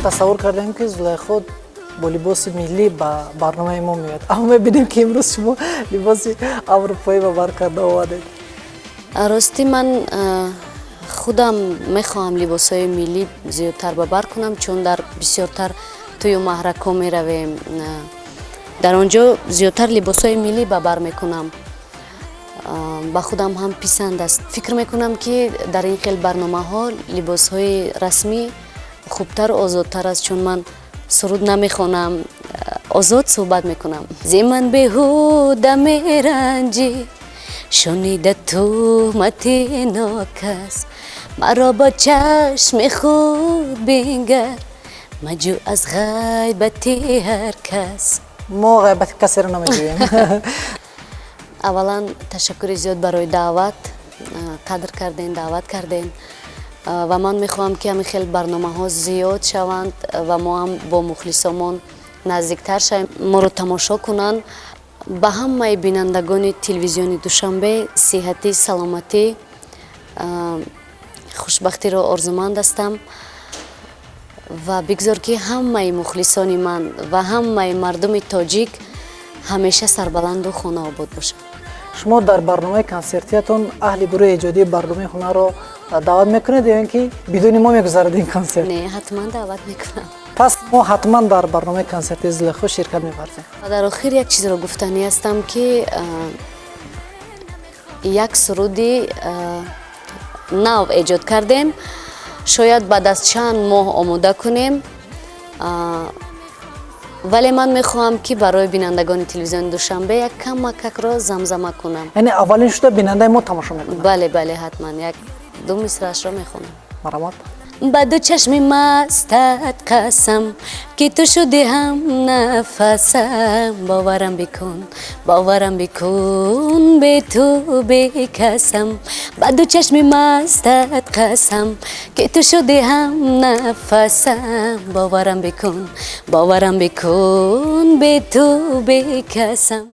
тасаввур кардем, ки Зулайха бо либоси миллӣ ба барномаи мо меояд. Аммо мебинем ки имрӯз шумо либоси аврупоӣ ба бар карда овардед. рости ман худам мехоҳам либосҳои миллӣ зиёдтар ба бар кунам, чун дар бисёртар тӯю маҳракҳо меравем. дар он ҷо зиёдтар либосҳои миллӣ ба бар мекунам. ба худам ҳам писанд аст. фикр мекунам ки дар ин хел барномаҳо либосҳои расмӣ хубтар, озодтар аст, чун ман суруд намехонам, озод суҳбат мекунам. зи ман беҳуда меранҷӣ, шунида тӯҳмати нокас, маро бо чашми худ бингар, маҷӯ аз ғайбати ҳар кас. мо ғайбати касеро намеҷӯем. аввалан ташаккури зиёд барои даъват, қадр карден, даъват карден ва ман мехоҳам ки ҳамин хел барномаҳо зиёд шаванд ва мо ҳам бо мухлисомон наздиктар шавем, моро тамошо кунанд. ба ҳамаи бинандагони телевизиони Душанбе сиҳатӣ, саломатӣ, хушбахтиро орзуманд ҳастам ва бигзор ки ҳамаи мухлисони ман ва ҳамаи мардуми тоҷик ҳамеша сарбаланду хонаобод бошанд. шумо дар барномаи консертиятон аҳли гурӯҳи эҷодии барномаи ҳунарро даъват мекунед ё ин ки бидуни мо мегузаред ин консерт? Не, ҳатман даъват мекунам. пас мо ҳатман дар барномаи консертии Зулайха ширкат мебарзем. ва дар охир як чизро гуфтанӣ ҳастам ки як суруди нав эҷод кардем, шояд баъд аз чанд моҳ омода кунем, вале ман мехоҳам ки барои бинандагони телевизиони Душанбе як камакакро замзама кунам. яъне аввалин шуда бинандаи мо тамошо мекунад? бале, бале, ҳатман як ду мисраашро мехонам. марамат. ба ду чашми мастат қасам ки ту шуди ҳамнафасам, боварам бикун бе ту бекасам. ба ду чашми мастат қасам ки ту шуди ҳамнафасам, боварам бикун бе ту бекасам.